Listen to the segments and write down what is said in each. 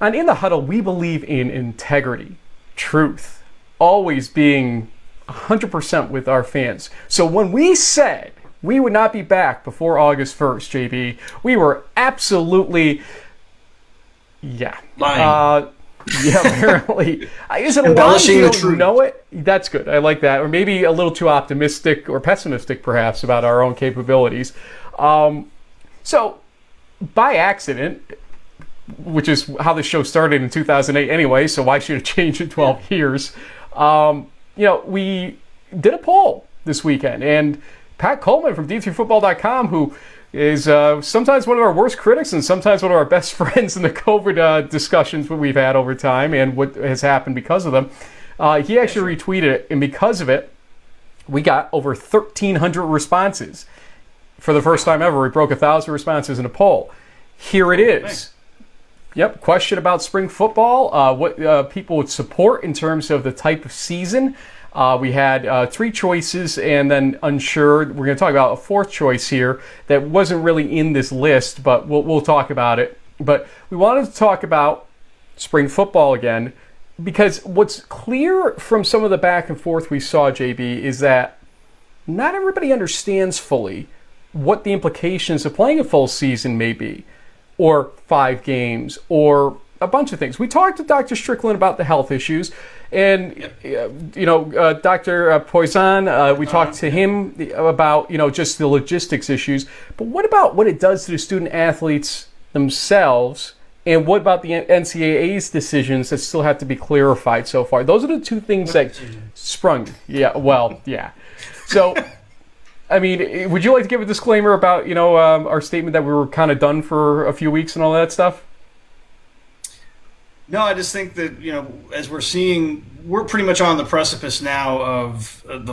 On In the Huddle, we believe in integrity, truth, always being 100% with our fans. So when we said we would not be back before August 1st, JB, we were absolutely, lying. Apparently. Is it embellishing lying? the truth? Know it? That's good. I like that. Or maybe a little too optimistic or pessimistic, perhaps, about our own capabilities. So, by accident, which is how the show started in 2008 anyway, so why should it change in 12 years? We did a poll this weekend, and Pat Coleman from D3Football.com, who is sometimes one of our worst critics and sometimes one of our best friends in the COVID discussions that we've had over time and what has happened because of them, he actually retweeted it, and because of it, we got over 1,300 responses. For the first time ever, we broke 1,000 responses in a poll. Here it is. Yep, question about spring football, what people would support in terms of the type of season. We had 3 choices and then unsure. We're going to talk about a 4th choice here that wasn't really in this list, but we'll talk about it. But we wanted to talk about spring football again because what's clear from some of the back and forth we saw, JB, is that not everybody understands fully what the implications of playing a full season may be, or 5 games, or a bunch of things. We talked to Dr. Strickland about the health issues, and Dr. Poison, we talked to him about just the logistics issues. But what about what it does to the student athletes themselves, and what about the NCAA's decisions that still have to be clarified so far? Those are the 2 things that sprung. So. I mean, would you like to give a disclaimer about, our statement that we were kind of done for a few weeks and all that stuff? No, I just think that, as we're seeing, we're pretty much on the precipice now of an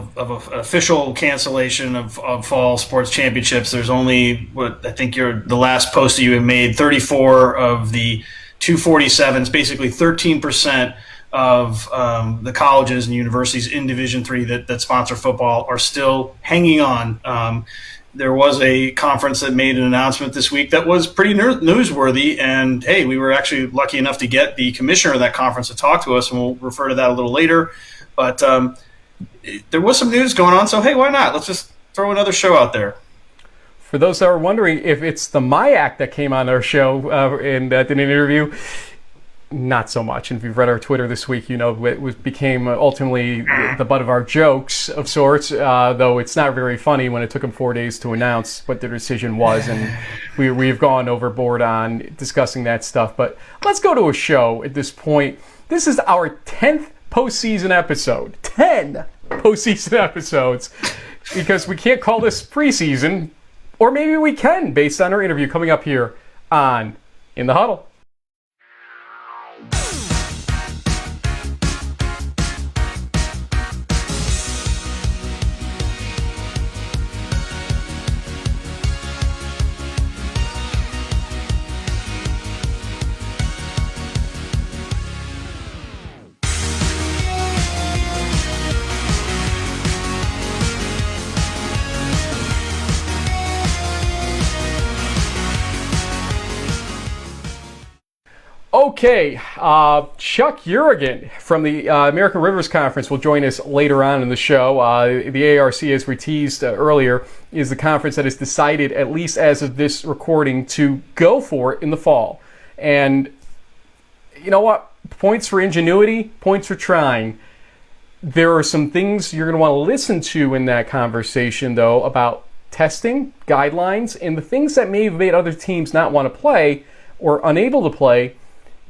official cancellation of fall sports championships. There's only, I think the last post that you have made, 34 of the 247s, basically 13% of the colleges and universities in Division III that sponsor football are still hanging on. There was a conference that made an announcement this week that was pretty newsworthy, and hey, we were actually lucky enough to get the commissioner of that conference to talk to us, and we'll refer to that a little later. But there was some news going on, so hey, why not? Let's just throw another show out there. For those that are wondering if it's the MIAC that came on our show and did an interview, not so much. And if you've read our Twitter this week, it became ultimately the butt of our jokes of sorts, though it's not very funny when it took them 4 days to announce what their decision was. And we've gone overboard on discussing that stuff. But let's go to a show at this point. This is our 10th postseason episode. 10 postseason episodes. Because we can't call this preseason. Or maybe we can, based on our interview coming up here on In the Huddle. Okay, Chuck Yrigoyen from the American Rivers Conference will join us later on in the show. The ARC, as we teased earlier, is the conference that has decided, at least as of this recording, to go for it in the fall. And you know what? Points for ingenuity, points for trying. There are some things you're going to want to listen to in that conversation, though, about testing, guidelines, and the things that may have made other teams not want to play or unable to play.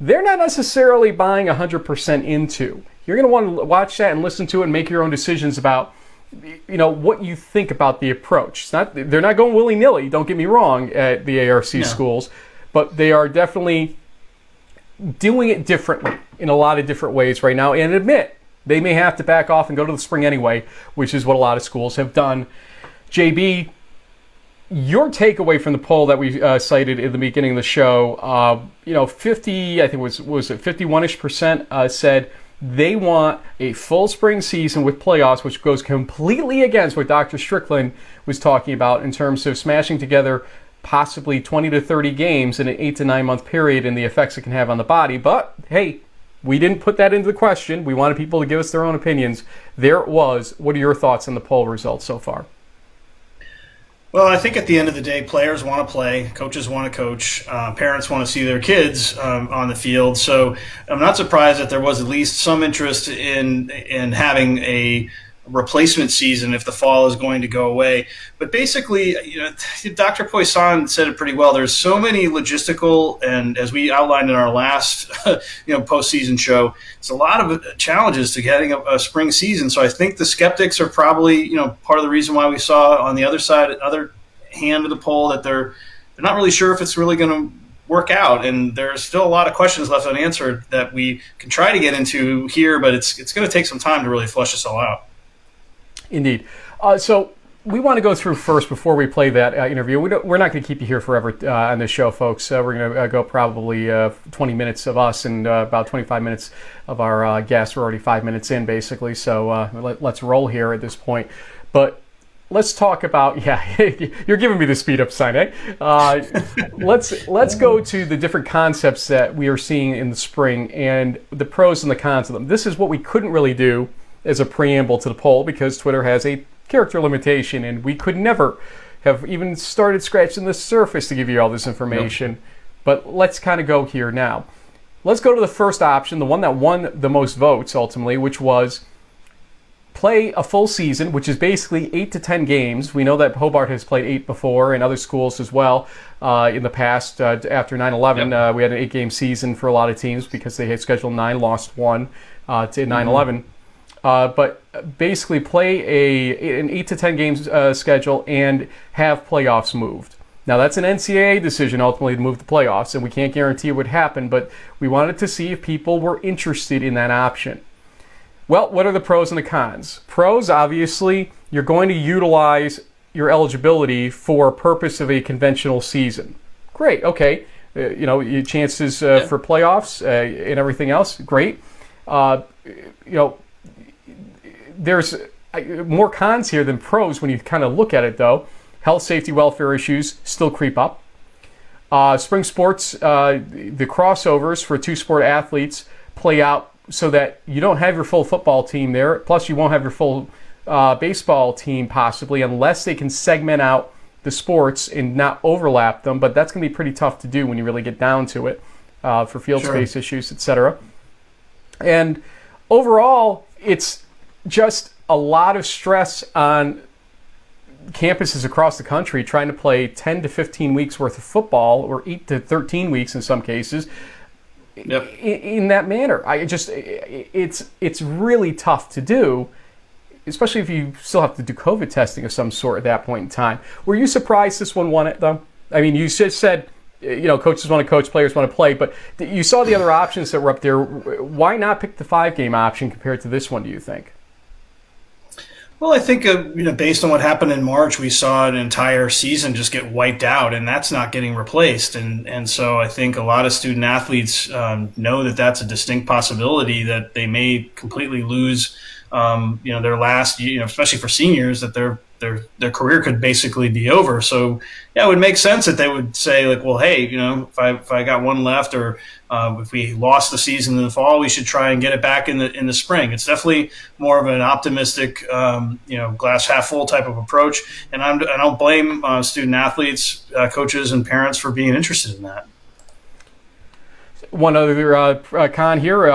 They're not necessarily buying 100% into. You're going to want to watch that and listen to it and make your own decisions about, what you think about the approach. They're not going willy-nilly, don't get me wrong, at the ARC schools, but they are definitely doing it differently in a lot of different ways right now, and admit they may have to back off and go to the spring anyway, which is what a lot of schools have done. JB, your takeaway from the poll that we cited in the beginning of the show, 50, I think was it 51-ish% said they want a full spring season with playoffs, which goes completely against what Dr. Strickland was talking about in terms of smashing together possibly 20 to 30 games in an 8 to 9 month period and the effects it can have on the body. But hey, we didn't put that into the question. We wanted people to give us their own opinions. There it was. What are your thoughts on the poll results so far? Well, I think at the end of the day, players want to play, coaches want to coach, parents want to see their kids on the field. So I'm not surprised that there was at least some interest in having a replacement season if the fall is going to go away. But basically, Dr. Poisson said it pretty well. There's so many logistical, and as we outlined in our last postseason show, it's a lot of challenges to getting a spring season. So I think the skeptics are probably part of the reason why we saw on the other side, other hand of the poll, that they're not really sure if it's really going to work out, and there's still a lot of questions left unanswered that we can try to get into here, but it's going to take some time to really flush this all out. Indeed. So we want to go through first, before we play that interview. We're not going to keep you here forever on this show, folks. We're going to go probably 20 minutes of us and about 25 minutes of our guests. We're already 5 minutes in, basically. So let's roll here at this point. But let's talk about, you're giving me the speed up sign, eh? Let's go to the different concepts that we are seeing in the spring and the pros and the cons of them. This is what we couldn't really do as a preamble to the poll, because Twitter has a character limitation, and we could never have even started scratching the surface to give you all this information. Nope. But let's kind of go here now. Let's go to the first option, the one that won the most votes ultimately, which was play a full season, which is basically 8 to 10 games. We know that Hobart has played 8 before, and other schools as well in the past. After 9/11, yep. We had an 8-game season for a lot of teams because they had scheduled 9, lost 1 to 9/11. But basically play an 8 to 10 games schedule and have playoffs moved. Now, that's an NCAA decision ultimately to move the playoffs, and we can't guarantee it would happen, but we wanted to see if people were interested in that option. Well, what are the pros and the cons? Pros, obviously, you're going to utilize your eligibility for purpose of a conventional season. Great, okay. Your chances for playoffs and everything else, great. There's more cons here than pros when you kind of look at it, though. Health, safety, welfare issues still creep up. Spring sports, the crossovers for two-sport athletes play out so that you don't have your full football team there. Plus, you won't have your full baseball team, possibly, unless they can segment out the sports and not overlap them. But that's going to be pretty tough to do when you really get down to it for field space issues, etc. And overall, it's just a lot of stress on campuses across the country trying to play 10 to 15 weeks worth of football, or 8 to 13 weeks in some cases, in that manner. It's really tough to do, especially if you still have to do COVID testing of some sort at that point in time. Were you surprised this one won it, though? I mean, you just said, coaches want to coach, players want to play, but you saw the other options that were up there. Why not pick the 5-game option compared to this one, do you think? Well, I think, based on what happened in March, we saw an entire season just get wiped out, and that's not getting replaced. And so I think a lot of student athletes know that that's a distinct possibility, that they may completely lose, their last, especially for seniors, that their career could basically be over. So, yeah, it would make sense that they would say, like, well, hey, if I got one left, or if we lost the season in the fall, we should try and get it back in the spring. It's definitely more of an optimistic, glass half full type of approach. And I don't blame student athletes, coaches, and parents for being interested in that. One other con here,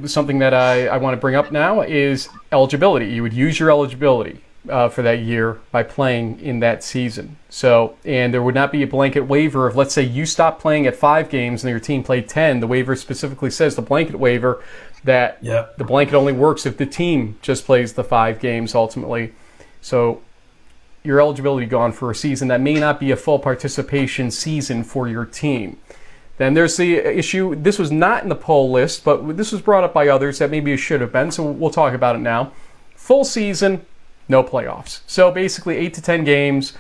something that I want to bring up now, is eligibility. You would use your eligibility for that year by playing in that season. So, and there would not be a blanket waiver if, let's say, you stopped playing at 5 games and your team played 10. The waiver specifically says, the blanket waiver, that the blanket only works if the team just plays the 5 games ultimately. So your eligibility gone for a season that may not be a full participation season for your team. Then there's the issue, this was not in the poll list, but this was brought up by others that maybe it should have been, so we'll talk about it now. Full season, no playoffs. So basically 8 to 10 games,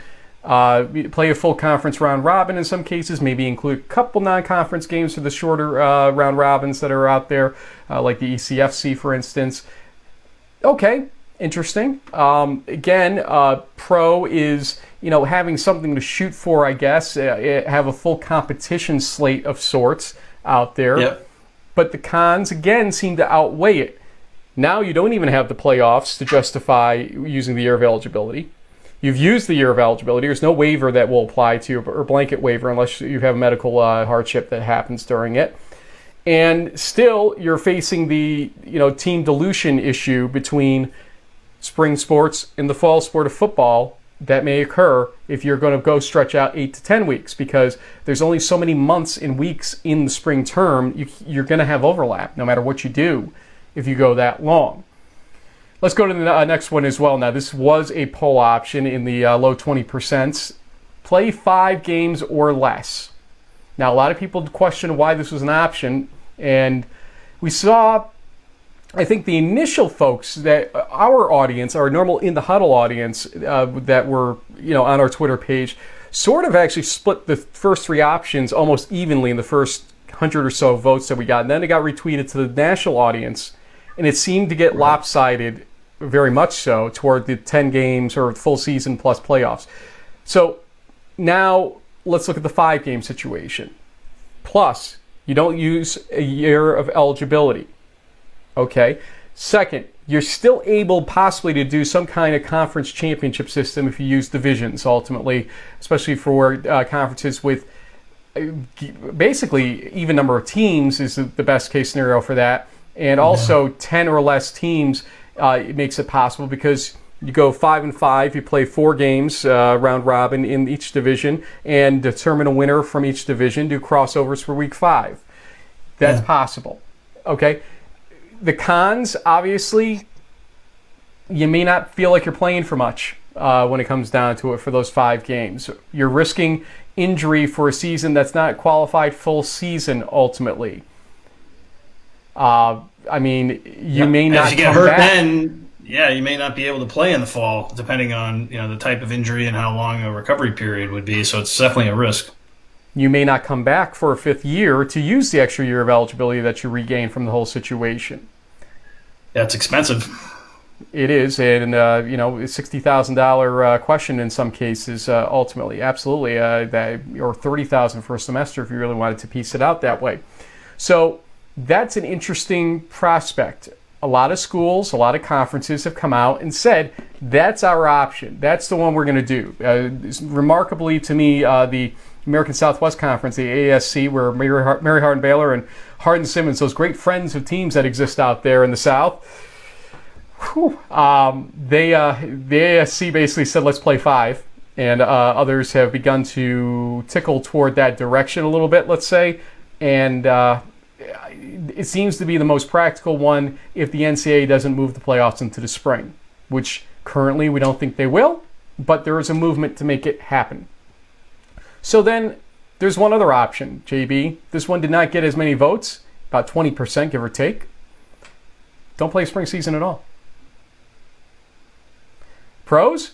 play a full conference round robin in some cases, maybe include a couple non-conference games for the shorter round robins that are out there, like the ECFC, for instance. Okay, Interesting. Again, pro is, having something to shoot for, I guess. Have a full competition slate of sorts out there. Yep. But the cons, again, seem to outweigh it. Now you don't even have the playoffs to justify using the year of eligibility. You've used the year of eligibility. There's no waiver that will apply to you, or blanket waiver, unless you have medical hardship that happens during it. And still, you're facing the team dilution issue between spring sports and the fall sport of football that may occur if you're going to go stretch out 8 to 10 weeks, because there's only so many months and weeks in the spring term. You're going to have overlap no matter what you do if you go that long. Let's go to the next one as well. Now, this was a poll option in the low 20%. Play 5 games or less. Now, a lot of people question why this was an option, and we saw, I think, the initial folks that our audience, our normal In the Huddle audience that were on our Twitter page, sort of actually split the first 3 options almost evenly in the first 100 or so votes that we got. And then it got retweeted to the national audience, and it seemed to get lopsided, very much so, toward the 10 games or full season plus playoffs. So now let's look at the 5-game situation. Plus, you don't use a year of eligibility. Okay. Second, you're still able possibly to do some kind of conference championship system if you use divisions ultimately, especially for conferences with basically even number of teams is the best case scenario for that. And also 10 or less teams, it makes it possible because you go 5-5, you play 4 games round robin in each division and determine a winner from each division, do crossovers for week 5. That's possible. Okay. The cons, obviously, you may not feel like you're playing for much when it comes down to it for those 5 games. You're risking injury for a season that's not qualified full season ultimately. I mean, you may not if you get come hurt back. Then, you may not be able to play in the fall, depending on the type of injury and how long a recovery period would be. So it's definitely a risk. You may not come back for a 5th year to use the extra year of eligibility that you regain from the whole situation. That's expensive. It is, and $60,000 question in some cases. Ultimately, absolutely, that or $30,000 for a semester if you really wanted to piece it out that way. So that's an interesting prospect. A lot of schools, a lot of conferences have come out and said that's our option. That's the one we're going to do. Remarkably, to me, the American Southwest Conference, the ASC, where Mary Hardin-Baylor and Hardin-Simmons, those great friends of teams that exist out there in the South, the ASC basically said, let's play 5. And others have begun to tickle toward that direction a little bit, let's say. And it seems to be the most practical one if the NCAA doesn't move the playoffs into the spring, which currently we don't think they will, but there is a movement to make it happen. So then there's one other option, JB. This one did not get as many votes, about 20%, give or take. Don't play spring season at all. Pros,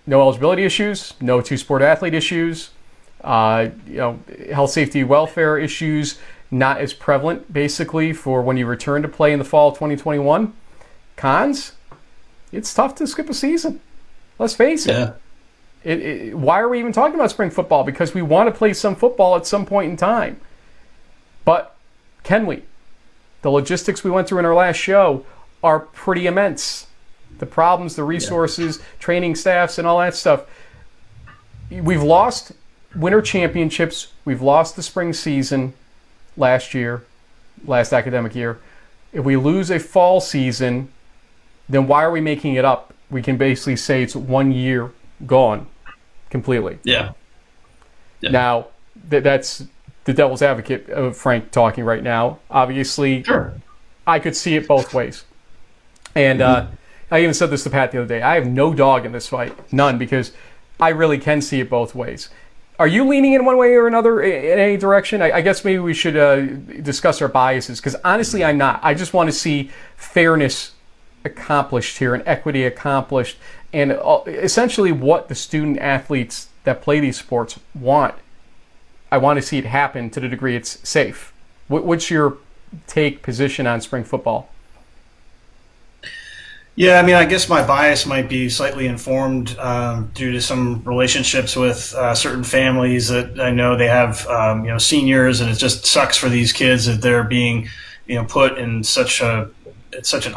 no eligibility issues, no 2-sport athlete issues, health, safety, welfare issues not as prevalent, basically, for when you return to play in the fall of 2021. Cons, it's tough to skip a season. Let's face it. Why are we even talking about spring football? Because we want to play some football at some point in time. But can we? The logistics we went through in our last show are pretty immense. The problems, the resources, training staffs, and all that stuff. We've lost winter championships. We've lost the spring season last academic year. If we lose a fall season, then why are we making it up? We can basically say it's 1 year gone completely. Yeah. Now, that's the devil's advocate of Frank talking right now. Obviously, Sure. I could see it both ways. And I even said this to Pat the other day. I have no dog in this fight. None, because I really can see it both ways. Are you leaning in one way or another in any direction? I guess maybe we should discuss our biases, because honestly, I'm not. I just want to see fairness accomplished here and equity accomplished, and essentially what the student athletes that play these sports want. I want to see it happen to the degree it's safe. What's your position on spring football? Yeah, I mean, I guess my bias might be slightly informed due to some relationships with certain families that I know they have, seniors, and it just sucks for these kids that they're being, put in such an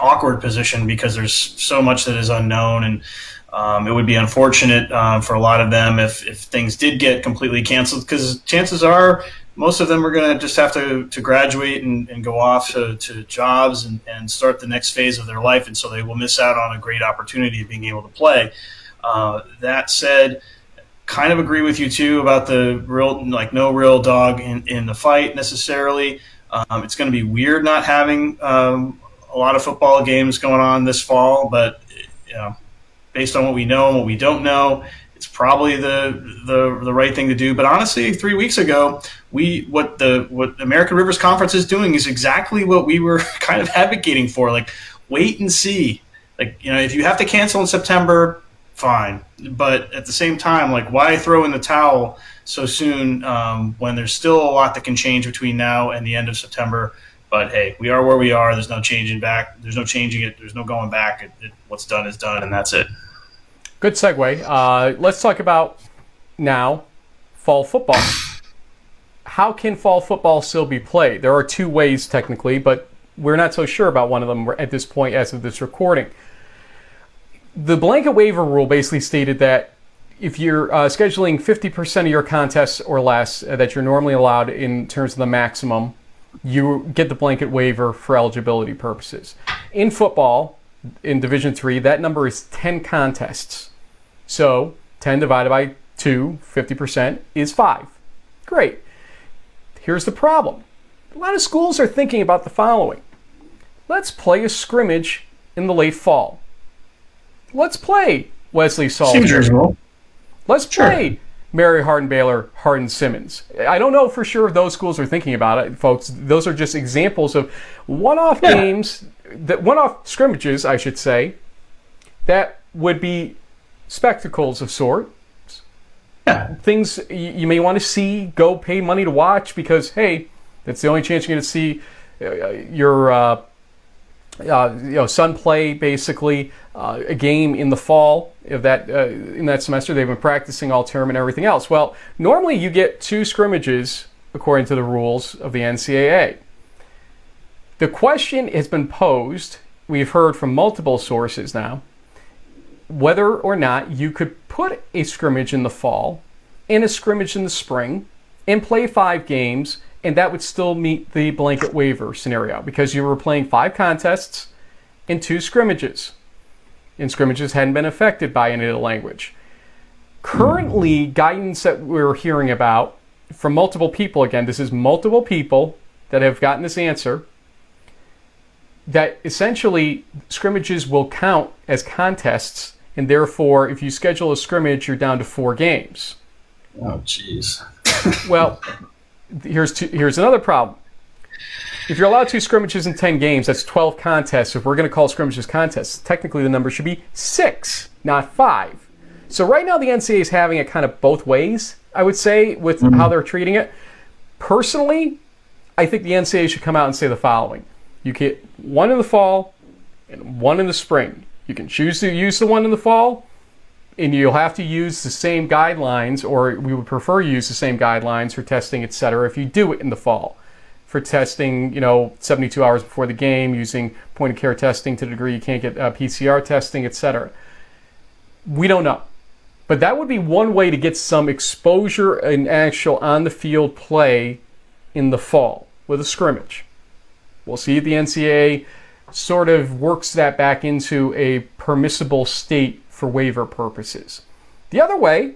awkward position because there's so much that is unknown, and it would be unfortunate for a lot of them if things did get completely canceled, because chances are most of them are going to just have to graduate and go off to jobs and start the next phase of their life. And so they will miss out on a great opportunity of being able to play. That said, kind of agree with you too about the no real dog in the fight necessarily. It's going to be weird not having a lot of football games going on this fall, but based on what we know and what we don't know, it's probably the right thing to do. But honestly, 3 weeks ago, what the American Rivers Conference is doing is exactly what we were kind of advocating for. Like, wait and see. Like, if you have to cancel in September, fine. But at the same time, like, why throw in the towel so soon when there's still a lot that can change between now and the end of September? But hey, we are where we are. There's no changing back. There's no changing it. There's no going back. What's done is done, and that's it. Good segue. Let's talk about now fall football. How can fall football still be played? There are two ways technically, but we're not so sure about one of them at this point as of this recording. The blanket waiver rule basically stated that if you're scheduling 50% of your contests or less that you're normally allowed in terms of the maximum, you get the blanket waiver for eligibility purposes. In football, in Division III, that number is 10 contests. So 10 divided by 2, 50%, is 5. Great. Here's the problem. A lot of schools are thinking about the following. Let's play a scrimmage in the late fall. Let's play Wesley Salisbury. Seems reasonable. Let's play Mary Hardin Baylor, Hardin Simmons. I don't know for sure if those schools are thinking about it, folks. Those are just examples of one-off games, one-off scrimmages, I should say, that would be spectacles of sorts. Yeah. Things you may want to see, go pay money to watch because, hey, that's the only chance you're going to see your son play basically a game in the fall of that in that semester. They've been practicing all term and everything else. Well, normally you get 2 scrimmages according to the rules of the NCAA. The question has been posed, we've heard from multiple sources now, whether or not you could put a scrimmage in the fall and a scrimmage in the spring and play 5 games, and that would still meet the blanket waiver scenario because you were playing 5 contests and 2 scrimmages. And scrimmages hadn't been affected by any of the language. Currently, guidance that we're hearing about from multiple people, again, this is multiple people that have gotten this answer, that essentially scrimmages will count as contests, and therefore, if you schedule a scrimmage, you're down to 4 games. Oh, jeez. Well, here's another problem. If you're allowed 2 scrimmages in 10 games, that's 12 contests. If we're going to call scrimmages contests, technically the number should be 6, not 5. So right now the NCAA is having it kind of both ways, I would say, with how they're treating it. Personally, I think the NCAA should come out and say the following. You get 1 in the fall and 1 in the spring. You can choose to use the 1 in the fall, and you'll have to use the same guidelines, or we would prefer you use the same guidelines for testing, etc., if you do it in the fall. For testing, 72 hours before the game, using point-of-care testing to the degree you can't get PCR testing, etc. We don't know. But that would be one way to get some exposure and actual on-the-field play in the fall with a scrimmage. We'll see if the NCAA sort of works that back into a permissible state for waiver purposes. The other way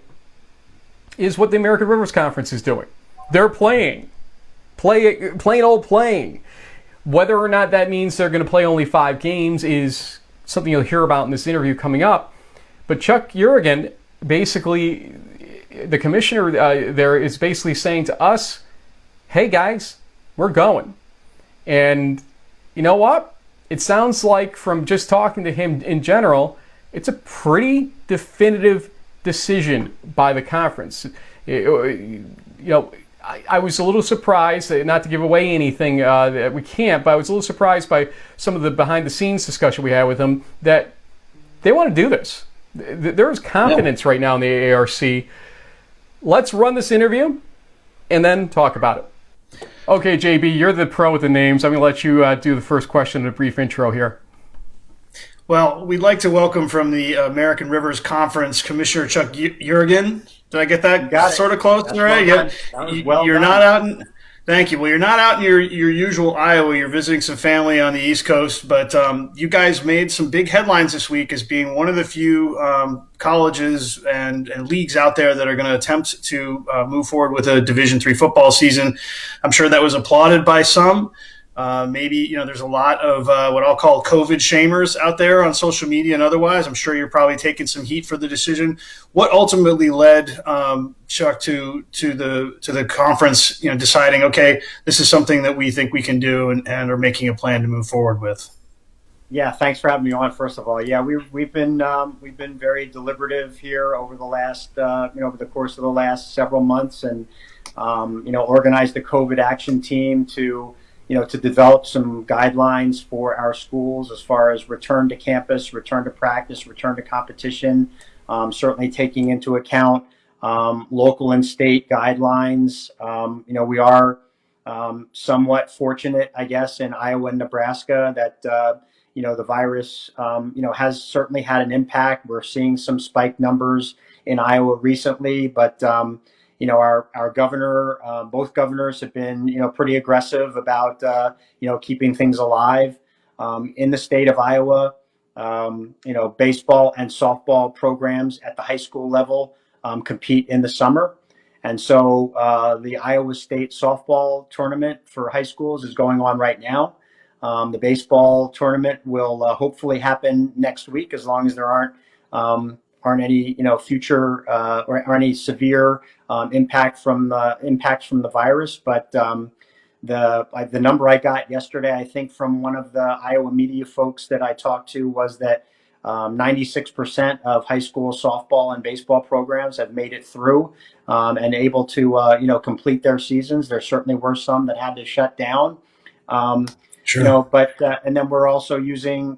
is what the American Rivers Conference is doing. They're playing. Plain old playing. Whether or not that means they're going to play only 5 games is something you'll hear about in this interview coming up. But Chuck Yrigoyen, basically, the commissioner there is basically saying to us, hey guys, we're going. And you know what? It sounds like from just talking to him in general, it's a pretty definitive decision by the conference. I was a little surprised, not to give away anything that we can't, but I was a little surprised by some of the behind-the-scenes discussion we had with them that they want to do this. There is confidence right now in the AARC. Let's run this interview and then talk about it. Okay, JB, you're the pro with the names. I'm going to let you do the first question and a brief intro here. Well, we'd like to welcome from the American Rivers Conference Commissioner Chuck Yrigoyen. Did I get that sort of close? All right. You're not out in. Thank you. Well, you're not out in your usual Iowa. You're visiting some family on the East Coast, but you guys made some big headlines this week as being one of the few colleges and leagues out there that are going to attempt to move forward with a Division III football season. I'm sure that was applauded by some. Maybe, there's a lot of what I'll call COVID shamers out there on social media and otherwise. I'm sure you're probably taking some heat for the decision. What ultimately led Chuck to the conference, deciding, okay, this is something that we think we can do and are making a plan to move forward with? Yeah, thanks for having me on. First of all, yeah, we've been very deliberative here over the last over the course of the last several months, and organized the COVID action team to develop some guidelines for our schools as far as return to campus, return to practice, return to competition, certainly taking into account local and state guidelines. We are somewhat fortunate, I guess, in Iowa and Nebraska that, the virus, has certainly had an impact. We're seeing some spike numbers in Iowa recently, but our governor, both governors have been, pretty aggressive about, keeping things alive. In the state of Iowa, baseball and softball programs at the high school level compete in the summer. And so the Iowa State softball tournament for high schools is going on right now. The baseball tournament will hopefully happen next week, as long as there aren't any future or any severe impacts from the virus. But the number I got yesterday, I think from one of the Iowa media folks that I talked to, was that 96% of high school softball and baseball programs have made it through and able to complete their seasons. There certainly were some that had to shut down. Sure. But and then we're also using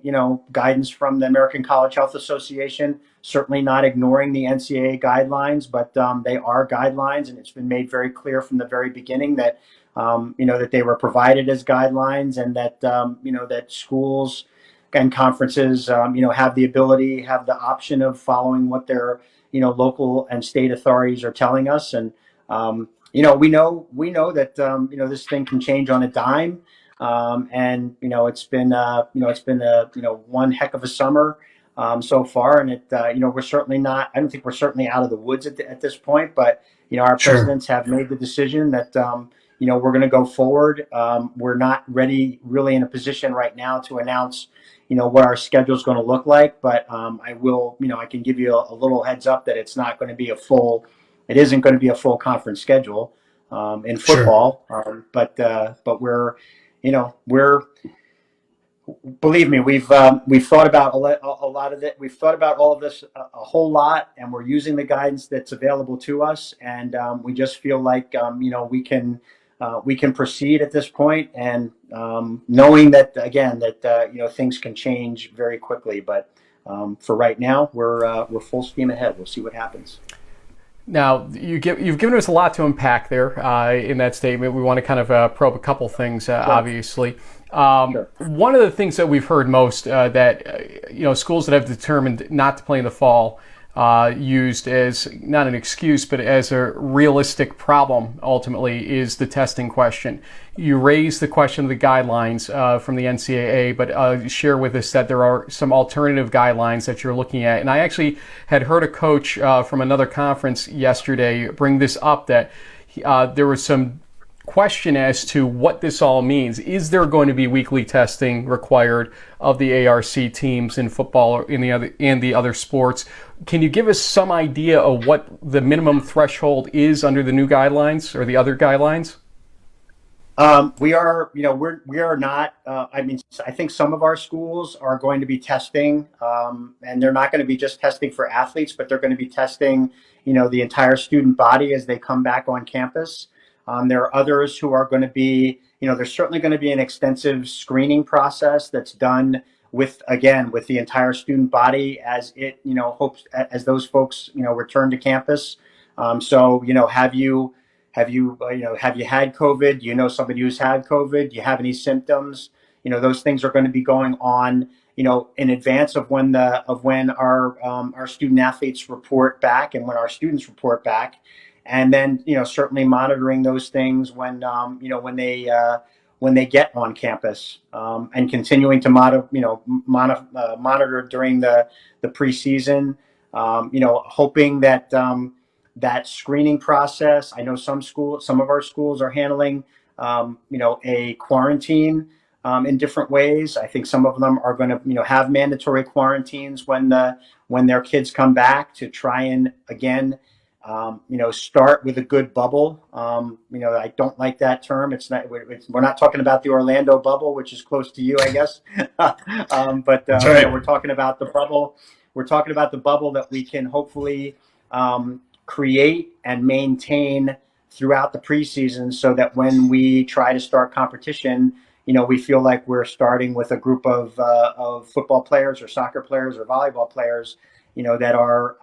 guidance from the American College Health Association, certainly not ignoring the NCAA guidelines, but they are guidelines, and it's been made very clear from the very beginning that that they were provided as guidelines, and that that schools and conferences have the ability, have the option of following what their local and state authorities are telling us. And we know that this thing can change on a dime. And it's been one heck of a summer so far, and we're certainly not. I don't think we're certainly out of the woods at this point, but our Sure. presidents have made the decision that we're going to go forward. We're not ready, really, in a position right now to announce what our schedule is going to look like, but I can give you a little heads up that it's not going to be it isn't going to be a full conference schedule in football. Sure. But we're believe me, we've thought about a lot of it. We've thought about all of this a whole lot, and we're using the guidance that's available to us. And we just feel like we can proceed at this point, and knowing that again that things can change very quickly. But for right now, we're full steam ahead. We'll see what happens. Now, you've given us a lot to unpack there in that statement. We want to kind of probe a couple things, sure. Obviously. Sure. One of the things that we've heard most that schools that have determined not to play in the fall used as not an excuse, but as a realistic problem, ultimately, is the testing question. You raised the question of the guidelines from the NCAA, but share with us that there are some alternative guidelines that you're looking at. And I actually had heard a coach from another conference yesterday bring this up, that there was some question as to what this all means. Is there going to be weekly testing required of the ARC teams in football or in the other sports? Can you give us some idea of what the minimum threshold is under the new guidelines or the other guidelines? We are not. I think some of our schools are going to be testing, and they're not going to be just testing for athletes, but they're going to be testing, the entire student body as they come back on campus. There are others who are going to be, there's certainly going to be an extensive screening process that's done with, again, with the entire student body as it, hopes as those folks, return to campus. So, have you had COVID? Do you know somebody who's had COVID? Do you have any symptoms? Those things are going to be going on, in advance of when our student athletes report back and when our students report back, and then certainly monitoring those things when they get on campus, and continuing to monitor during the preseason. Hoping that that screening process. I know some of our schools are handling, a quarantine in different ways. I think some of them are going to, have mandatory quarantines when their kids come back to try and again, start with a good bubble. I don't like that term. We're not talking about the Orlando bubble, which is close to you, I guess. But right. we're talking about the bubble. We're talking about the bubble that we can hopefully create and maintain throughout the preseason, so that when we try to start competition, we feel like we're starting with a group of football players or soccer players or volleyball players, that are,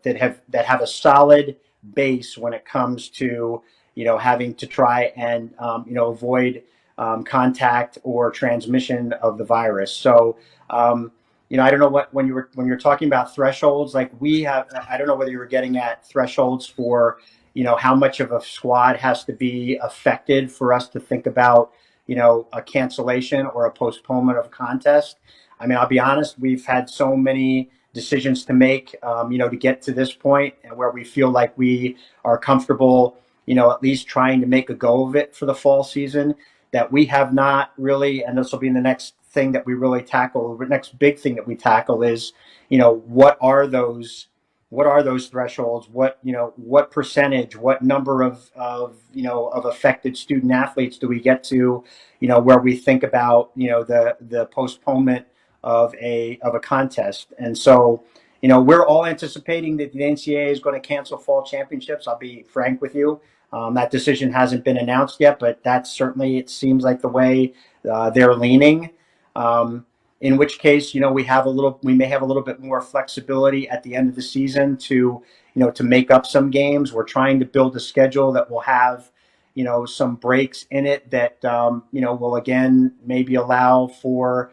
that have a solid base when it comes to, having to try and, avoid contact or transmission of the virus. So, I don't know when you're talking about thresholds, like I don't know whether you were getting at thresholds for, how much of a squad has to be affected for us to think about, a cancellation or a postponement of a contest. I mean, I'll be honest, we've had so many decisions to make, to get to this point where we feel like we are comfortable, at least trying to make a go of it for the fall season, that we have not really, and this will be the next thing that we really tackle, the next big thing that we tackle is, what are those thresholds? What percentage, what number of affected student athletes do we get to, where we think about, the postponement of a contest. And so, we're all anticipating that the NCAA is going to cancel fall championships. I'll be frank with you. That decision hasn't been announced yet, but that's certainly, it seems like the way they're leaning. In which case, we may have a little bit more flexibility at the end of the season to make up some games. We're trying to build a schedule that will have, some breaks in it that, will again, maybe allow for,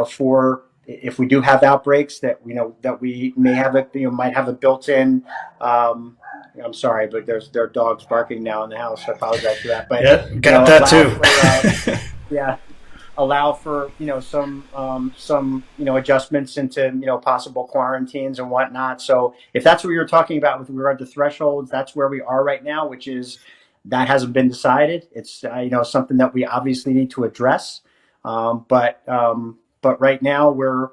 for if we do have outbreaks that, that we may have might have a built-in, I'm sorry, but there are dogs barking now in the house. I apologize for that. But yeah, got that too. Yeah. Allow for some adjustments into possible quarantines and whatnot. So if that's what you're talking about with regard to thresholds, that's where we are right now, which is that hasn't been decided. It's something that we obviously need to address. But right now we're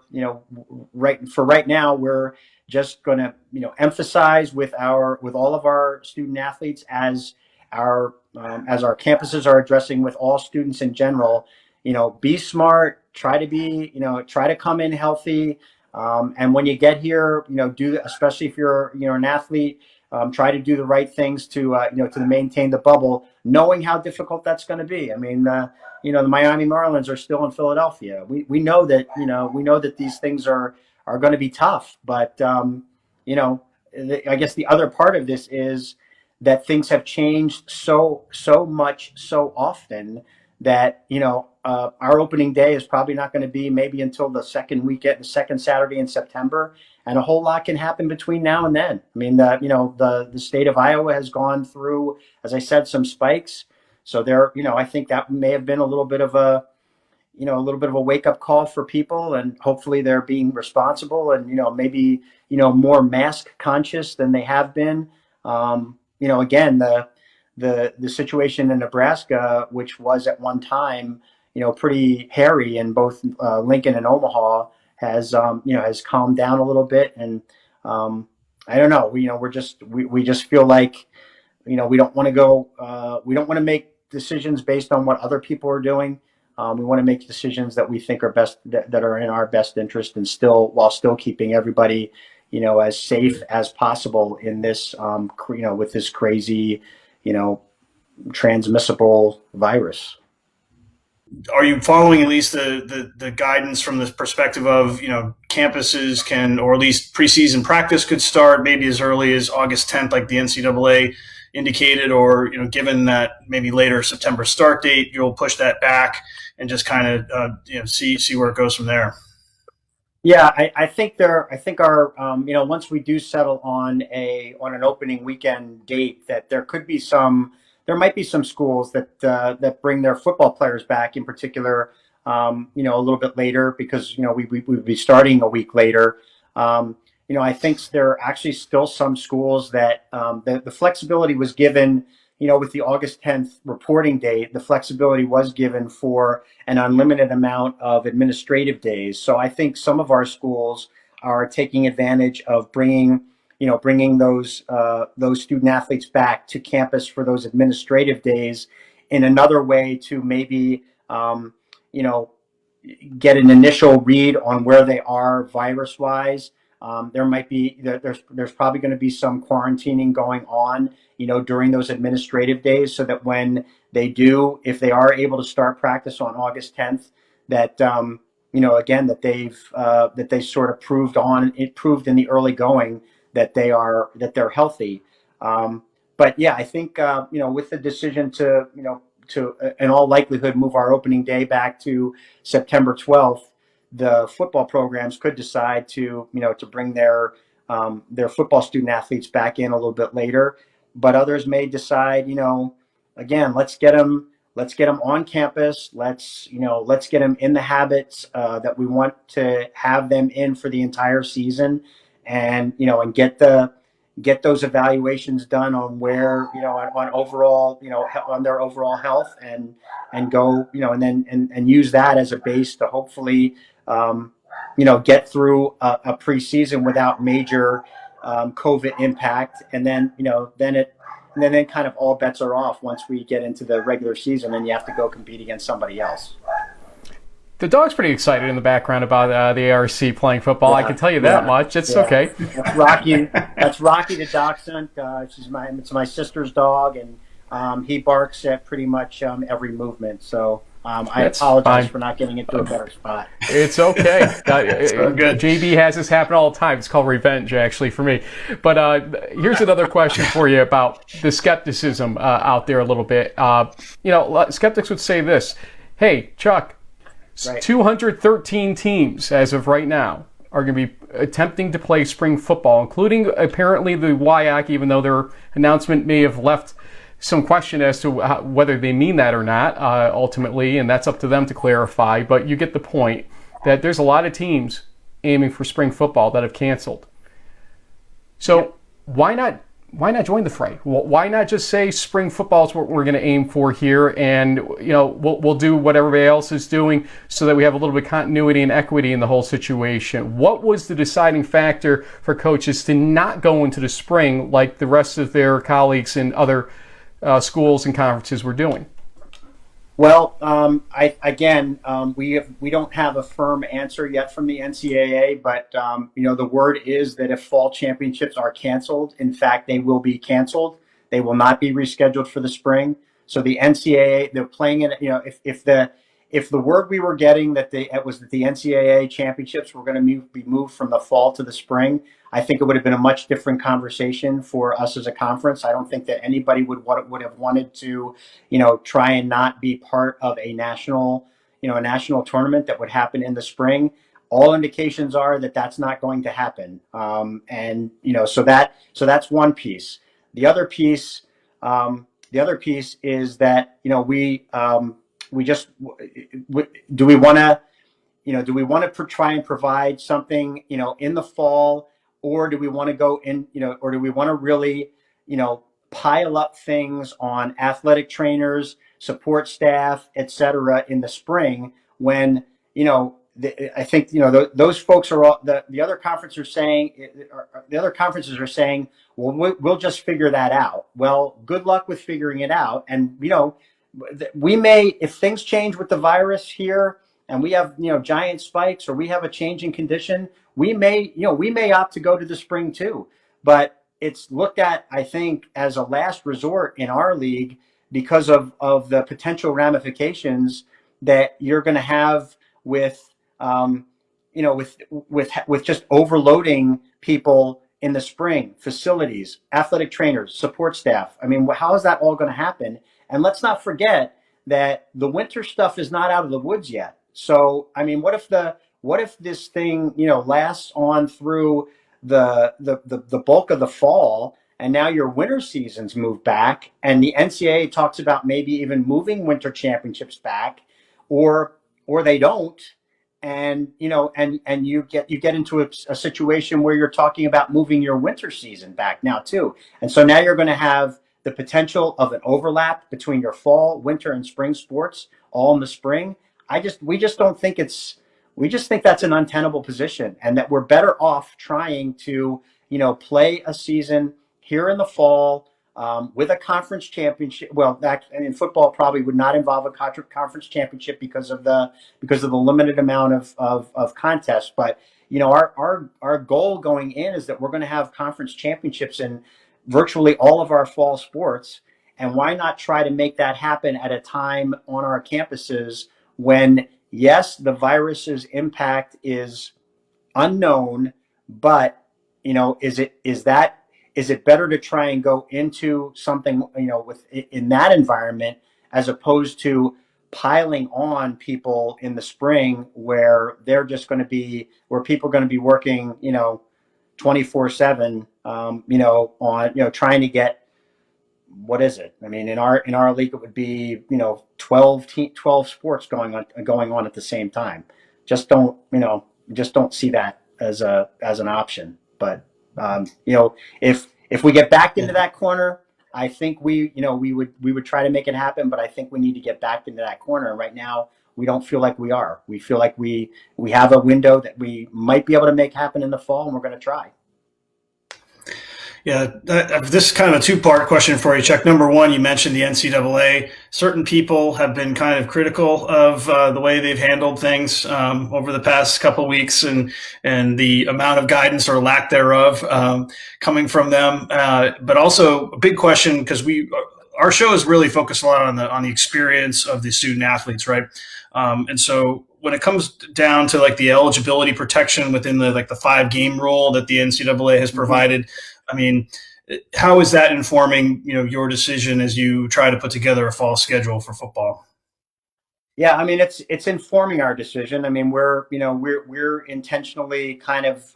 right now we're just going to emphasize with all of our student athletes as our campuses are addressing with all students in general. Be smart, try to come in healthy. And when you get here, especially if you're an athlete, try to do the right things to maintain the bubble, knowing how difficult that's going to be. I mean, the Miami Marlins are still in Philadelphia. We know that these things are going to be tough, but, I guess the other part of this is that things have changed so much, so often that, our opening day is probably not going to be maybe until the second Saturday in September, and a whole lot can happen between now and then. I mean, the state of Iowa has gone through, as I said, some spikes. So I think that may have been a little bit of a wake up call for people, and hopefully they're being responsible and, maybe, more mask conscious than they have been. Again, the situation in Nebraska, which was at one time, pretty hairy in both Lincoln and Omaha, has calmed down a little bit. And I don't know, we just feel like, we don't want to make decisions based on what other people are doing. We want to make decisions that we think are best, that are in our best interest, and while still keeping everybody, as safe as possible in this, with this crazy, you know, transmissible virus. Are you following at least the guidance from the perspective of, campuses can, or at least preseason practice could start maybe as early as August 10th, like the NCAA indicated, or, given that maybe later September start date, you'll push that back and just kind of, see where it goes from there? Yeah, I think our once we do settle on an opening weekend date, that there might be some schools that bring their football players back in particular, a little bit later, because we would be starting a week later. I think there are actually still some schools that the flexibility was given. With the August 10th reporting date, the flexibility was given for an unlimited amount of administrative days. So I think some of our schools are taking advantage of bringing those student athletes back to campus for those administrative days in another way to maybe, get an initial read on where they are virus wise. There's probably going to be some quarantining going on, during those administrative days, so that when if they are able to start practice on August 10th, that again, that they sort of proved in the early going that they're healthy. But yeah, I think with the decision to in all likelihood move our opening day back to September 12th, the football programs could decide to bring their football student athletes back in a little bit later, but others may decide, again, let's get them on campus. Let's get them in the habits that we want to have them in for the entire season, and get those evaluations done on where, on overall, on their overall health, and go, and use that as a base to hopefully, get through a preseason without major COVID impact. And then kind of all bets are off once we get into the regular season and you have to go compete against somebody else. The dog's pretty excited in the background about the ARC playing football. Yeah, I can tell you that much. It's okay. That's Rocky. That's Rocky the dachshund. It's my sister's dog, and he barks at pretty much every movement. So I apologize for not getting into a better spot. It's okay. Good. JB has this happen all the time. It's called revenge, actually, for me. But here's another question for you about the skepticism out there a little bit. Skeptics would say this: hey, Chuck, right. 213 teams as of right now are going to be attempting to play spring football, including apparently the WIAC, even though their announcement may have left some question as to whether they mean that or not, ultimately, and that's up to them to clarify. But you get the point that there's a lot of teams aiming for spring football that have canceled. So why not join the fray? Why not just say spring football is what we're going to aim for here, and we'll do what everybody else is doing so that we have a little bit of continuity and equity in the whole situation? What was the deciding factor for coaches to not go into the spring like the rest of their colleagues in other schools and conferences were doing? Well, we don't have a firm answer yet from the NCAA, but the word is that if fall championships are canceled, in fact, they will be canceled. They will not be rescheduled for the spring. So the NCAA, they're playing it. If the word we were getting that it was that the NCAA championships were going to be moved from the fall to the spring, I think it would have been a much different conversation for us as a conference. I don't think that anybody would have wanted to, try and not be part of a national tournament that would happen in the spring. All indications are that that's not going to happen. So that's one piece. The other piece is that, do we want to try and provide something, in the fall, or do we want to go in, or do we want to really, pile up things on athletic trainers, support staff, et cetera, in the spring when, I think, those folks are all, the other conferences are saying, well, we'll just figure that out. Well, good luck with figuring it out. And, we may, if things change with the virus here and we have, giant spikes, or we have a change in condition, we may opt to go to the spring too, but it's looked at, I think, as a last resort in our league because of the potential ramifications that you're going to have with with just overloading people in the spring, facilities, athletic trainers, support staff. I mean, how is that all going to happen? And let's not forget that the winter stuff is not out of the woods yet. So, I mean, what if this thing, lasts on through the bulk of the fall, and now your winter seasons move back, and the NCAA talks about maybe even moving winter championships back, or they don't, and you get into a situation where you're talking about moving your winter season back now too, and so now you're going to have the potential of an overlap between your fall, winter, and spring sports all in the spring. We just don't think we just think that's an untenable position, and that we're better off trying to play a season here in the fall, with a conference championship. Well, that in football probably would not involve a conference championship because of the limited amount of contests. But our goal going in is that we're going to have conference championships in virtually all of our fall sports. And why not try to make that happen at a time on our campuses when, yes, the virus's impact is unknown, but is it better to try and go into something in that environment as opposed to piling on people in the spring where people are going to be working 24/7, on trying to get, what is it? I mean, in our league, it would be 12 sports going on at the same time. Just don't see that as an option. But if we get backed into that corner, I think we would try to make it happen. But I think we need to get backed into that corner. And right now, we don't feel like we are. We feel like we have a window that we might be able to make happen in the fall, and we're going to try. Yeah, this is kind of a two-part question for you, Chuck. Number one, you mentioned the NCAA. Certain people have been kind of critical of the way they've handled things over the past couple of weeks, and the amount of guidance or lack thereof coming from them. But also a big question, because our show is really focused a lot on the experience of the student athletes, right? And so when it comes down to like the eligibility protection within the 5-game rule that the NCAA has provided, I mean, how is that informing your decision as you try to put together a fall schedule for football? Yeah, I mean, it's informing our decision. I mean, we're intentionally kind of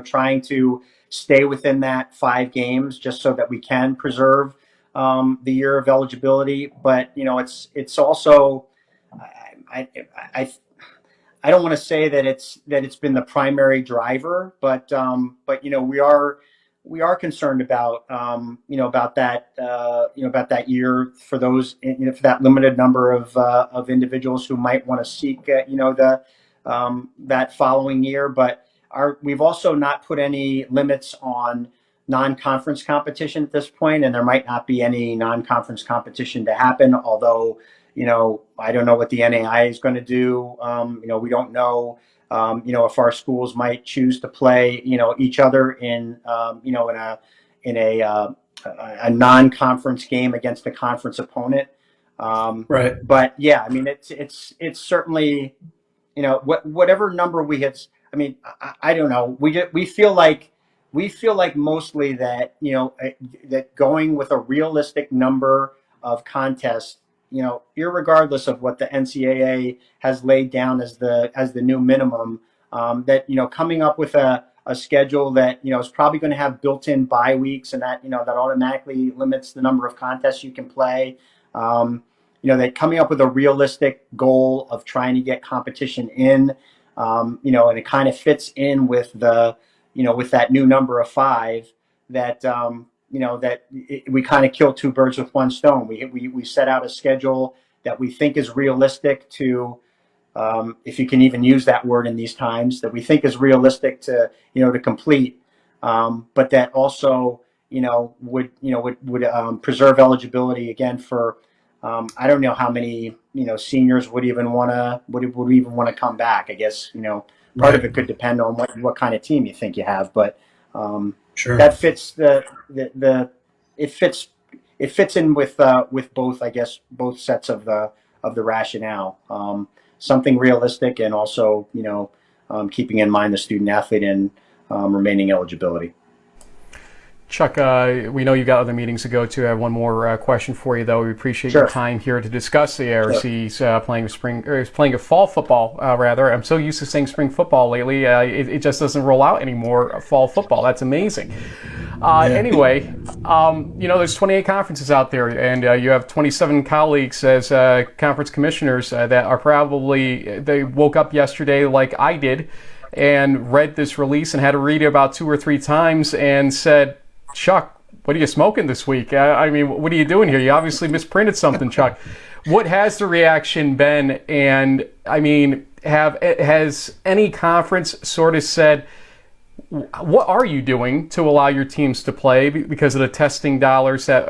trying to stay within that 5 games just so that we can preserve the year of eligibility. But it's also, I don't want to say that it's been the primary driver, but we are concerned about about that year for those for that limited number of individuals who might want to seek that following year. But we've also not put any limits on non-conference competition at this point, and there might not be any non-conference competition to happen. Although I don't know what the NAI is going to do. We don't know. If our schools might choose to play, each other in a non-conference game against a conference opponent. Right. But yeah, I mean, it's certainly, whatever number we hit. I mean, I don't know. We feel like mostly that that going with a realistic number of contests, irregardless of what the NCAA has laid down as the new minimum, that coming up with a schedule that is probably going to have built-in bye weeks, and that that automatically limits the number of contests you can play. That coming up with a realistic goal of trying to get competition in, and it kind of fits in with with that new number of 5 that. We kind of kill 2 birds with 1 stone. We set out a schedule that we think is realistic to, if you can even use that word in these times, that we think is realistic to complete, but that also would preserve eligibility again for I don't know how many seniors would even want to come back. I guess part of it could depend on what kind of team you think you have, but Sure. that fits it fits in with both, I guess, both sets of the rationale. Something realistic, and also, keeping in mind the student athlete and remaining eligibility. Chuck, we know you've got other meetings to go to. I have one more question for you, though. We appreciate Sure. your time here to discuss the ARC's playing a fall football, rather. I'm so used to saying spring football lately. It just doesn't roll out anymore, fall football. That's amazing. Anyway, there's 28 conferences out there, and you have 27 colleagues as conference commissioners that are they woke up yesterday like I did and read this release and had to read it about 2 or 3 times and said, Chuck, what are you smoking this week? I mean, what are you doing here? You obviously misprinted something, Chuck. What has the reaction been? And I mean, has any conference sort of said, what are you doing to allow your teams to play because of the testing dollars that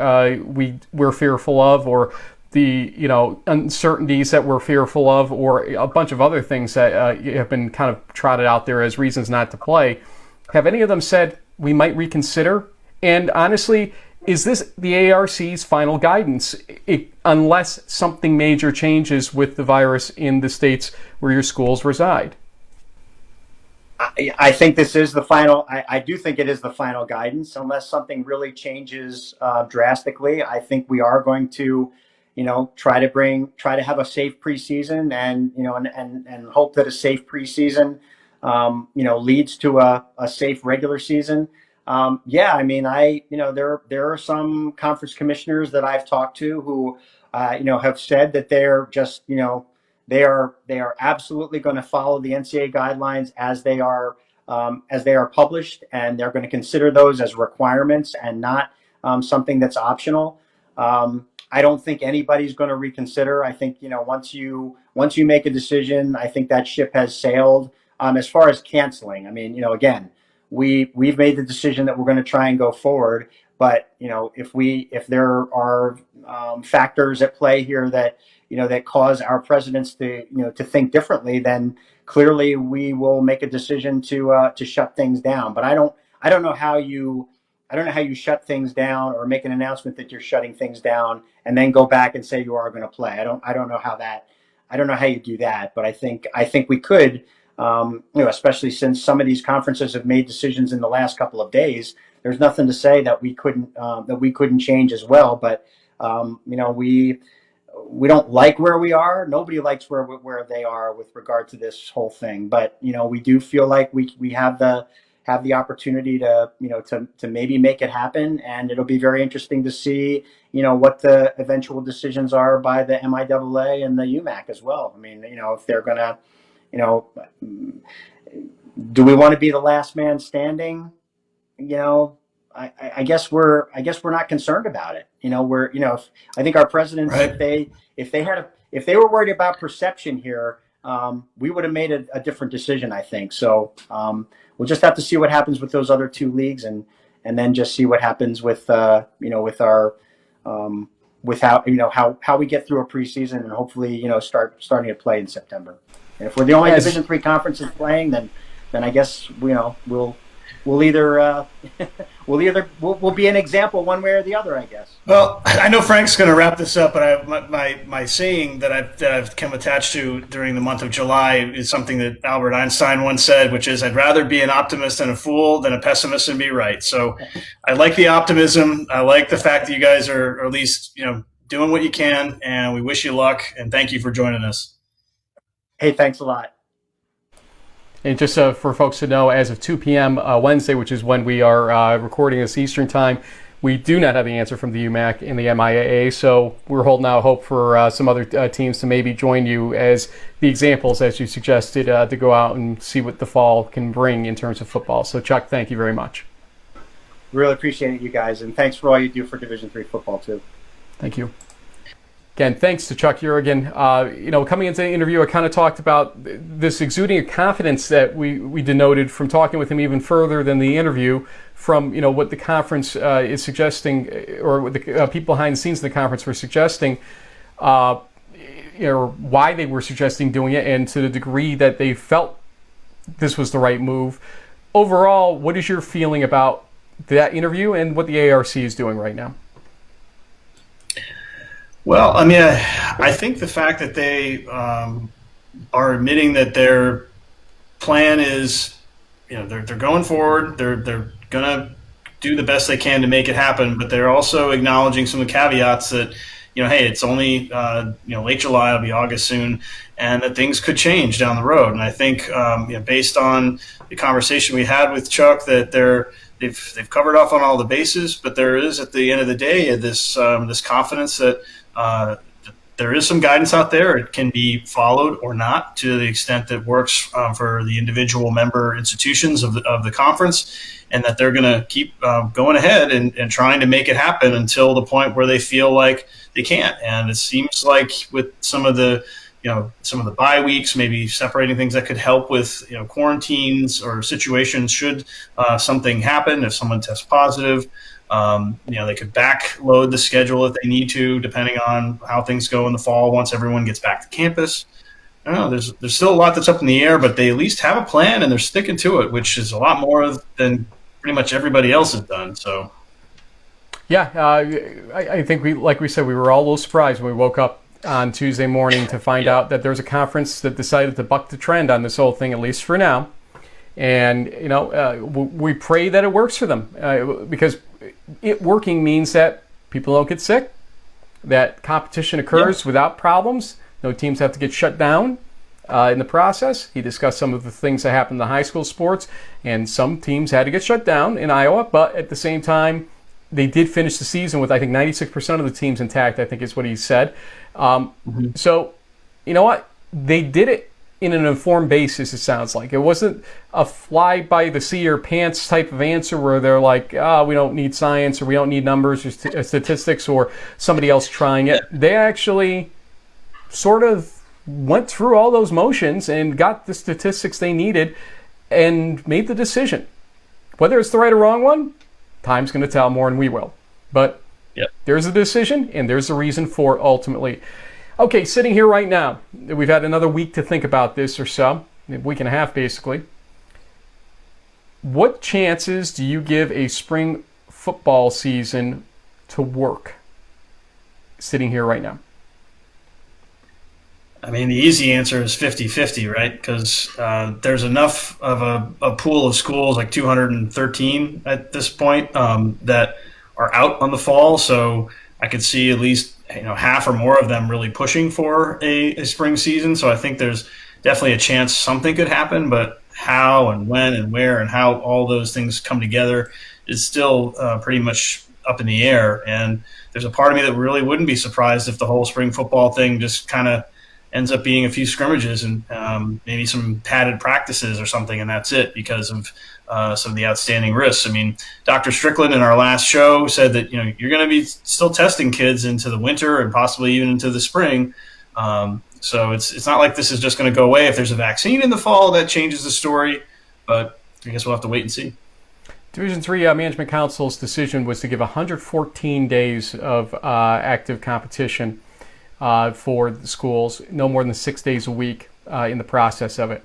we're fearful of, or the uncertainties that we're fearful of, or a bunch of other things that have been kind of trotted out there as reasons not to play? Have any of them said we might reconsider? And honestly, is this the ARC's final guidance, unless something major changes with the virus in the states where your schools reside? I think this is the final. I do think it is the final guidance, unless something really changes drastically. I think we are going to, try to have a safe preseason, and hope that a safe preseason, leads to a safe regular season. I mean, there are some conference commissioners that I've talked to who, have said that they're just, they are absolutely going to follow the NCAA guidelines as they are published, and they're going to consider those as requirements and not something that's optional. I don't think anybody's going to reconsider. I think, once you make a decision, I think that ship has sailed. As far as canceling, I mean, again, we've made the decision that we're going to try and go forward. But if there are factors at play here that that cause our presidents to think differently, then clearly we will make a decision to shut things down. But I don't know how you shut things down or make an announcement that you're shutting things down and then go back and say you are going to play. I don't know how you do that. But I think we could. Especially since some of these conferences have made decisions in the last couple of days, there's nothing to say that we couldn't change as well. But we don't like where we are. Nobody likes where they are with regard to this whole thing. But we do feel like we have the opportunity to maybe make it happen, and it'll be very interesting to see what the eventual decisions are by the MIAA and the UMAC as well. I mean, if they're gonna. Do we want to be the last man standing? I guess we're not concerned about it. I think our presidents, Right. if they were worried about perception here, we would have made a different decision, I think. So we'll just have to see what happens with those other 2 leagues, and then just see what happens with with our with how we get through a preseason, and hopefully starting to play in September. And if we're the only Division III conferences playing, then I guess we'll either we'll be an example one way or the other, I guess. Well, I know Frank's going to wrap this up, but my saying that I've come attached to during the month of July is something that Albert Einstein once said, which is, I'd rather be an optimist and a fool than a pessimist and be right. So I like the optimism. I like the fact that you guys are at least doing what you can, and we wish you luck, and thank you for joining us. Hey, thanks a lot. And just for folks to know, as of 2 p.m. Wednesday, which is when we are recording this Eastern time, we do not have the answer from the UMAC and the MIAA, so we're holding out hope for some other teams to maybe join you as the examples, as you suggested, to go out and see what the fall can bring in terms of football. So, Chuck, thank you very much. Really appreciate it, you guys, and thanks for all you do for Division III football, too. Thank you. Again, thanks to Chuck Yrigoyen. Coming into the interview, I kind of talked about this exuding of confidence that we denoted from talking with him even further than the interview, from what the conference is suggesting, or what the people behind the scenes of the conference were suggesting, why they were suggesting doing it, and to the degree that they felt this was the right move. Overall, what is your feeling about that interview and what the ARC is doing right now? Well, I mean, I think the fact that they are admitting that their plan is, they're going forward. They're going to do the best they can to make it happen, but they're also acknowledging some of the caveats that, hey, it's only late July, it'll be August soon, and that things could change down the road. And I think based on the conversation we had with Chuck, that they've covered off on all the bases, but there is, at the end of the day, this confidence that there is some guidance out there. It can be followed or not to the extent that works for the individual member institutions of the conference, and that they're going to keep going ahead and trying to make it happen until the point where they feel like they can't. And it seems like with some of the bye weeks, maybe separating things that could help with quarantines or situations should something happen. If someone tests positive, they could backload the schedule if they need to, depending on how things go in the fall once everyone gets back to campus. I don't know. There's still a lot that's up in the air, but they at least have a plan and they're sticking to it, which is a lot more than pretty much everybody else has done. So, yeah, I think like we said, we were all a little surprised when we woke up on Tuesday morning to find out that there's a conference that decided to buck the trend on this whole thing, at least for now. And we pray that it works for them, because it working means that people don't get sick, that competition occurs without problems. No teams have to get shut down in the process. He discussed some of the things that happened in the high school sports, and some teams had to get shut down in Iowa, but at the same time, they did finish the season with, I think, 96% of the teams intact, I think is what he said. So, you know what? They did it in an informed basis, it sounds like. It wasn't a fly-by-the-seat-of-your-pants type of answer where they're like, we don't need science, or we don't need numbers or statistics, or somebody else trying it. They actually sort of went through all those motions and got the statistics they needed and made the decision. Whether it's the right or wrong one, time's going to tell more than we will. But there's a decision, and there's a reason for it ultimately. Okay, sitting here right now, we've had another week to think about this or so, a week and a half basically. What chances do you give a spring football season to work sitting here right now? I mean, the easy answer is 50-50, right? Because there's enough of a pool of schools, like 213 at this point, that are out on the fall. So I could see at least half or more of them really pushing for a spring season. So I think there's definitely a chance something could happen, but how and when and where and how all those things come together is still pretty much up in the air. And there's a part of me that really wouldn't be surprised if the whole spring football thing just kind of ends up being a few scrimmages and maybe some padded practices or something, and that's it because of some of the outstanding risks. I mean, Dr. Strickland in our last show said that you're going to be still testing kids into the winter and possibly even into the spring. So it's not like this is just going to go away. If there's a vaccine in the fall, that changes the story. But I guess we'll have to wait and see. Division III Management Council's decision was to give 114 days of active competition for the schools, no more than 6 days a week in the process of it.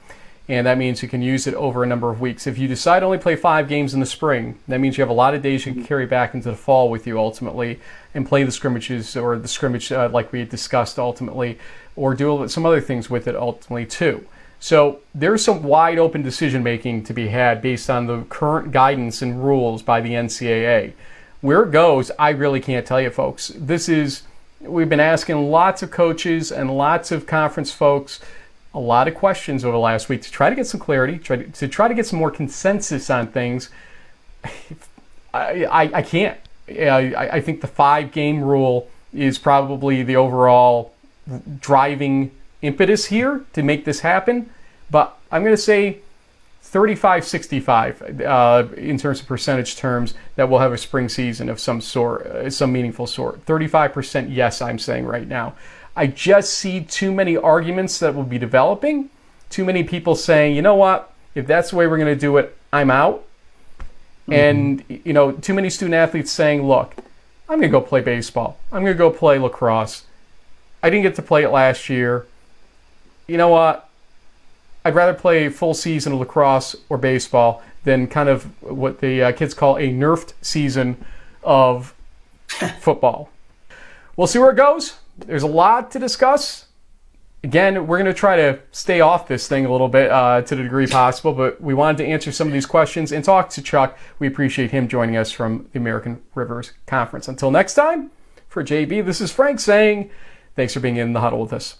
And that means you can use it over a number of weeks. If you decide to only play 5 games in the spring, that means you have a lot of days you can carry back into the fall with you ultimately and play the scrimmages or the scrimmage like we had discussed ultimately, or do some other things with it ultimately too. So there's some wide open decision making to be had based on the current guidance and rules by the NCAA. Where it goes, I really can't tell you, folks. We've been asking lots of coaches and lots of conference folks a lot of questions over the last week to try to get some clarity, to try to get some more consensus on things. I can't. I think the 5-game rule is probably the overall driving impetus here to make this happen. But I'm going to say 35-65 in terms of percentage terms that we'll have a spring season of some sort, some meaningful sort. 35% yes, I'm saying right now. I just see too many arguments that will be developing, too many people saying, you know what, if that's the way we're going to do it, I'm out. And, too many student athletes saying, look, I'm going to go play baseball. I'm going to go play lacrosse. I didn't get to play it last year. You know what? I'd rather play a full season of lacrosse or baseball than kind of what the kids call a nerfed season of football. We'll see where it goes. There's a lot to discuss. Again, we're going to try to stay off this thing a little bit to the degree possible, but we wanted to answer some of these questions and talk to Chuck. We appreciate him joining us from the American Rivers Conference. Until next time, for JB, this is Frank saying thanks for being in the huddle with us.